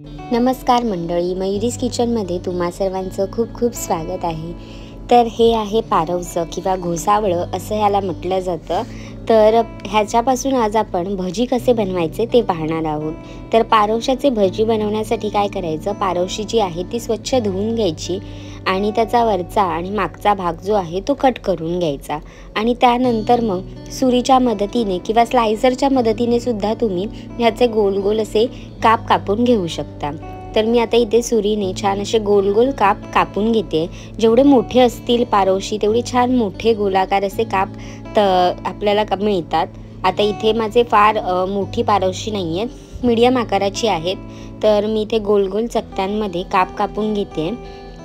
नमस्कार मंडळी, मयुरीज किचनमध्ये तुम्हा सर्वांचं खूप खूप स्वागत आहे। तर हे आहे पारवसं किंवा घोसावळं असं ह्याला म्हटलं जातं। तर ह्याच्यापासून आज आपण भजी कसे बनवायचे ते पाहणार आहोत। तर पारवशाचे भजी बनवण्यासाठी काय करायचं, पारवशी जी आहे ती स्वच्छ धुवून घ्यायची आणि त्याचा वरचा आणि मागचा भाग जो आहे तो कट करून घ्यायचा आणि त्यानंतर मग सुरीच्या मदतीने किंवा स्लायसरच्या मदतीने सुद्धा तुम्ही ह्याचे गोल गोल असे काप कापून घेऊ शकता। तर मी आता इथे सुरीने छान असे गोल गोल काप कापून घेते। जेवढे मोठे असतील पारवशी तेवढे छान मोठे गोलाकार असे काप आपल्याला मिळतात। आता इथे माझे फार मोठी पारवशी नाही आहेत, मीडियम आकाराची आहेत। तर मी इथे गोल गोल चकत्यांमध्ये काप कापून घेते।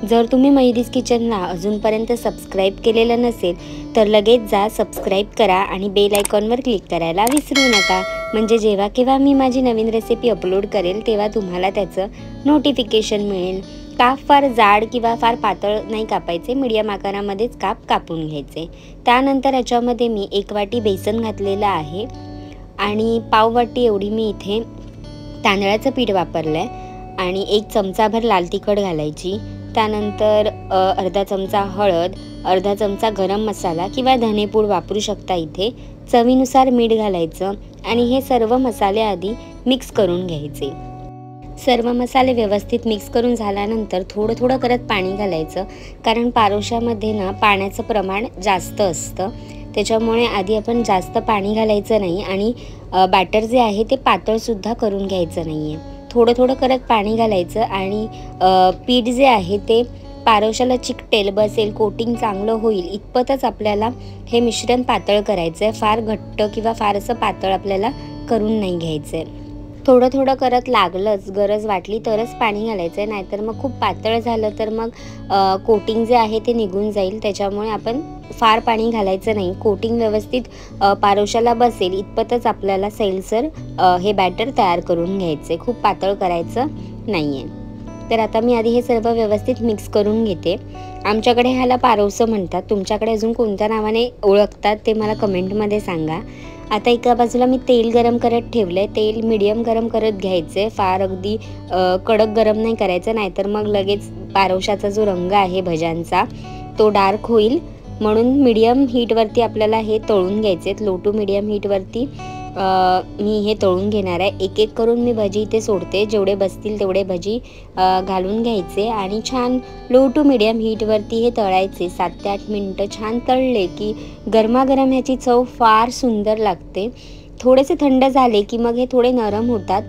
जर तुम्ही मयुरीज किचनला अजूनपर्यंत सबस्क्राईब केलेलं नसेल तर लगेच जा, सबस्क्राईब करा आणि बेल आयकॉनवर क्लिक करायला विसरू नका, म्हणजे जेव्हा केव्हा मी माझी नवीन रेसिपी अपलोड करेल तेव्हा तुम्हाला त्याचं नोटिफिकेशन मिळेल। काप फार जाड किंवा फार पातळ नाही कापायचे, मीडियम आकारामध्येच काप कापून घ्यायचे। त्यानंतर याच्यामध्ये मी 1 वाटी बेसन घातलेलं आहे आणि पाव वाटी एवढी मी इथे तांदळाचं पीठ वापरलं आहे आणि 1 चमचाभर लाल तिखट घालायची। त्यानंतर अर्धा चमचा हळद, अर्धा चमचा गरम मसाला किंवा धनेपूड वापरू शकता इथे, चवीनुसार मीठ घालायचं आणि हे सर्व मसाले आधी मिक्स करून घ्यायचे। सर्व मसाले व्यवस्थित मिक्स करून झाल्यानंतर थोडं थोडं करत पाणी घालायचं, कारण पारोशामध्ये ना पाण्याचं प्रमाण जास्त असतं, त्याच्यामुळे आधी आपण जास्त पाणी घालायचं नाही आणि बॅटर जे आहे ते पातळसुद्धा करून घ्यायचं नाही आहे। थोडं थोडं करत पाणी घालायचं आणि पीठ जे आहे ते पारोशाला चिकटेल, बसेल, कोटिंग चांगलं होईल इतपतच आपल्याला हे मिश्रण पातळ करायचं आहे। फार घट्ट किंवा फार असं पातळ आपल्याला करून नाही घ्यायचं आहे। थोडं थोडं करत लागलंच, गरज वाटली तरच पाणी घालायचं आहे, नाहीतर मग खूप पातळ झालं तर मग कोटिंग जे आहे ते निघून जाईल, त्याच्यामुळे आपण फार पाणी घालायचं नाही। कोटिंग व्यवस्थित पारोशाला बसेल इतपतच आपल्याला सैलसर हे बॅटर तयार करून घ्यायचे, खूप पातळ करायचं नाही आहे। तर आता मी आधी हे सर्व व्यवस्थित मिक्स करून घेते। आमच्याकडे ह्याला पारवसं म्हणतात, तुमच्याकडे अजून कोणत्या नावाने ओळखतात ते मला कमेंटमध्ये सांगा। आता एका बाजूला मी तेल गरम करत ठेवलं आहे। तेल मीडियम गरम करत घ्यायचं आहे, फार अगदी कडक गरम नाही करायचं, नाहीतर मग लगेच पारवशाचा जो रंग आहे भज्यांचा तो डार्क होईल, म्हणून मीडियम हीटवरती आपल्याला हे तळून घ्यायचे आहेत। लो टू मीडियम हीटवरती मी हे तळून घेणार आहे। एक एक करून मी भजी इथे सोडते, जेवढे बसतील तेवढे भजी घालून घ्यायचे आणि छान लो टू मीडियम हीटवरती हे तळायचे। 7 ते 8 मिनटं छान तळले की गरमागरम ह्याची चव फार सुंदर लागते। थोडेसे थंड झाले की मग हे थोडे नरम होतात,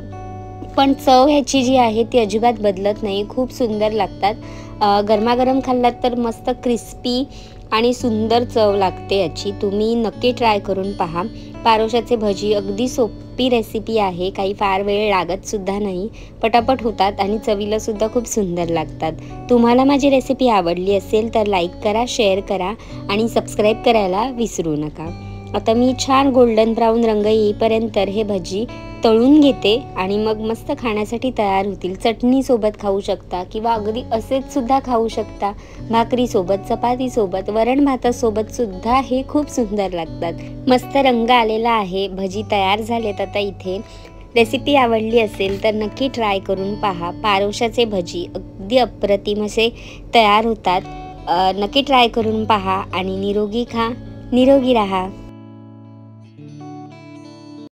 पण चव ह्याची जी आहे ती अजिबात बदलत नाही, खूप सुंदर लागतात। गरमागरम खाल्लात तर मस्त क्रिस्पी आणि सुंदर चव लागते याची, तुम्ही नक्की ट्राय करून पहा। पारोशाचे भजी अगदी सोपी रेसिपी आहे, काही फार वेळ लागत सुद्धा नाही, पटापट होतात आणि चवीला सुद्धा खूप सुंदर लागतात। तुम्हाला माझी रेसिपी आवडली असेल तर लाईक करा, शेअर करा आणि सबस्क्राईब करायला विसरू नका। आता मी छान गोल्डन ब्राऊन रंग येईपर्यंत हे भजी तळून घेते आणि मग मस्त खाण्यासाठी तयार होतील। चटणीसोबत खाऊ शकता किंवा अगदी असेच सुद्धा खाऊ शकता, भाकरीसोबत, चपातीसोबत, वरण भातासोबत सुद्धा हे खूप सुंदर लागतात। मस्त रंग आलेला आहे, भजी तयार झालेत। आता इथे रेसिपी आवडली असेल तर नक्की ट्राय करून पहा। पारोशाचे भजी अगदी अप्रतिम असे तयार होतात, नक्की ट्राय करून पहा आणि निरोगी खा, निरोगी राहा।